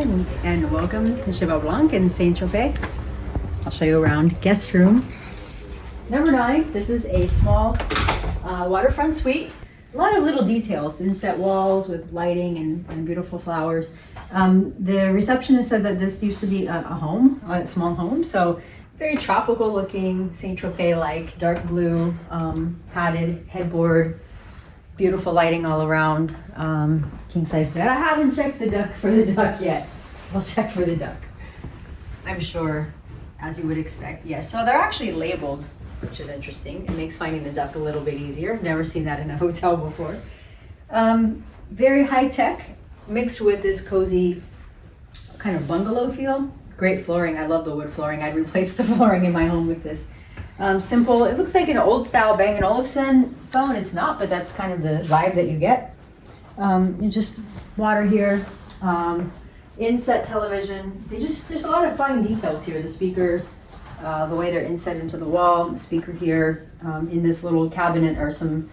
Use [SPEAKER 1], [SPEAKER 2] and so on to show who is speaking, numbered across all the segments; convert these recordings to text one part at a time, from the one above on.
[SPEAKER 1] and welcome to Cheval Blanc in Saint Tropez. I'll show you around guest room number 9. This is a small waterfront suite. A lot of little details, inset walls with lighting and beautiful flowers. The receptionist said that this used to be a small home, so very tropical looking, Saint Tropez-like, dark blue, padded headboard, beautiful lighting all around, king size bed. I haven't checked the duck yet. I'll check for the duck. I'm sure, as you would expect, yes. So they're actually labeled, which is interesting. It makes finding the duck a little bit easier. I've never seen that in a hotel before. Very high tech, mixed with this cozy kind of bungalow feel. Great flooring. I love the wood flooring. I'd replace the flooring in my home with this. Simple. It looks like an old style Bang & Olufsen phone. It's not, but that's kind of the vibe that you get. Just water here. Inset television. There's a lot of fine details here. The speakers, the way they're inset into the wall. The speaker here. In this little cabinet are some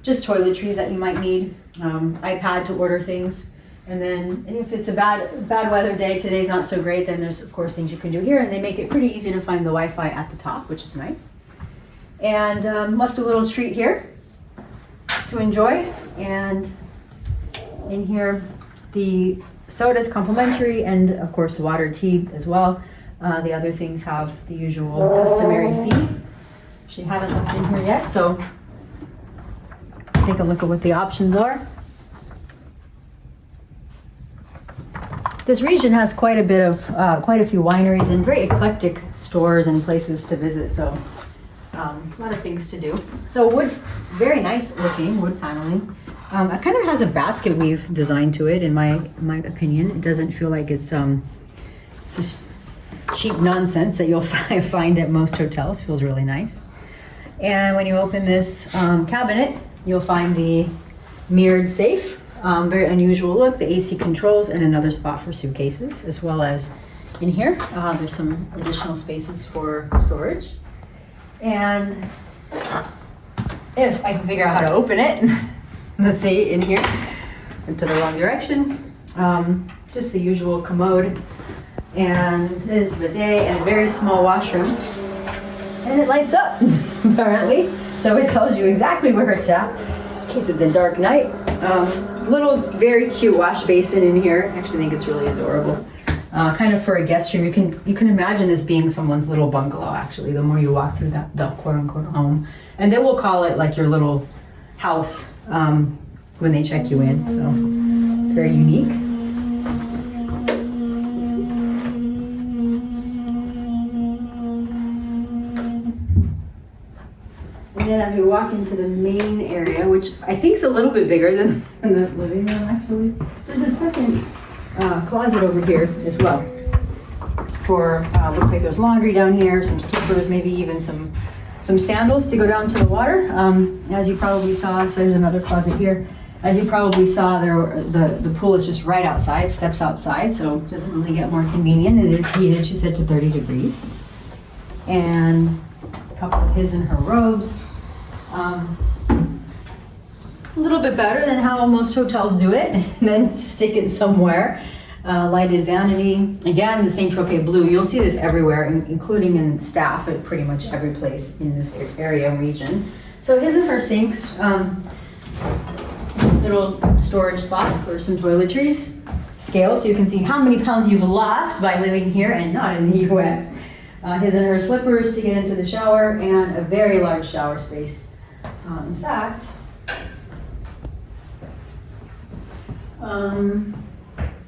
[SPEAKER 1] just toiletries that you might need. iPad to order things. And then if it's a bad weather day, today's not so great, then there's of course things you can do here, and they make it pretty easy to find the Wi-Fi at the top, which is nice. And left a little treat here to enjoy. And in here, the soda is complimentary, and of course water, tea as well. The other things have the usual customary fee. Actually haven't looked in here yet, so take a look at what the options are. This region has quite a few wineries and very eclectic stores and places to visit, so a lot of things to do. So wood, very nice looking wood paneling. It kind of has a basket weave design to it, in my opinion. It doesn't feel like it's just cheap nonsense that you'll find at most hotels. Feels really nice. And when you open this cabinet, you'll find the mirrored safe. Very unusual look, the AC controls, and another spot for suitcases, as well as in here, there's some additional spaces for storage. And if I can figure out how to open it, let's see, in here, into the wrong direction, just the usual commode, and there's a bidet and a very small washroom, and it lights up, apparently, so it tells you exactly where it's at, in case it's a dark night. Little very cute wash basin in here. I actually think it's really adorable. Kind of for a guest room. You can imagine this being someone's little bungalow, actually, the more you walk through the quote unquote home. And they will call it like your little house when they check you in. So it's very unique. And then as we walk into the main area, which I think is a little bit bigger than the living room actually, there's a second closet over here as well. For, looks like there's laundry down here, some slippers, maybe even some sandals to go down to the water. As you probably saw, so there's another closet here. As you probably saw, the pool is just right outside, steps outside, so it doesn't really get more convenient. It is heated, she said, to 30 degrees. And a couple of his and her robes. A little bit better than how most hotels do it, and then stick it somewhere. Lighted vanity. Again, the Saint Tropez blue. You'll see this everywhere, including in staff at pretty much every place in this area and region. So his and her sinks. Little storage spot for some toiletries. Scale, so you can see how many pounds you've lost by living here and not in the US. His and her slippers to get into the shower, and a very large shower space. In fact,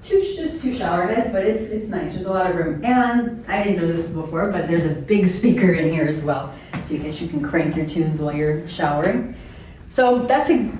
[SPEAKER 1] just two shower heads, but it's nice. There's a lot of room. And I didn't know this before, but there's a big speaker in here as well. So I guess you can crank your tunes while you're showering. So that's a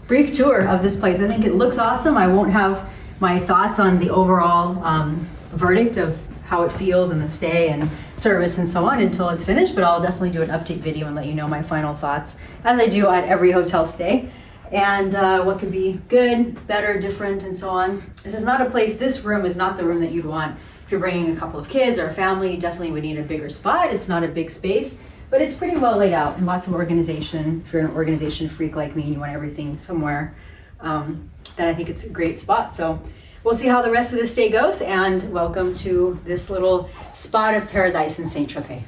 [SPEAKER 1] brief tour of this place. I think it looks awesome. I won't have my thoughts on the overall verdict of how it feels and the stay and service and so on until it's finished, but I'll definitely do an update video and let you know my final thoughts, as I do at every hotel stay, and what could be good, better, different, and so on. This room is not the room that you'd want if you're bringing a couple of kids or a family. You definitely would need a bigger spot. It's not a big space, but it's pretty well laid out and lots of organization. If you're an organization freak like me and you want everything somewhere, then I think it's a great spot. So we'll see how the rest of this day goes, and welcome to this little spot of paradise in Saint Tropez.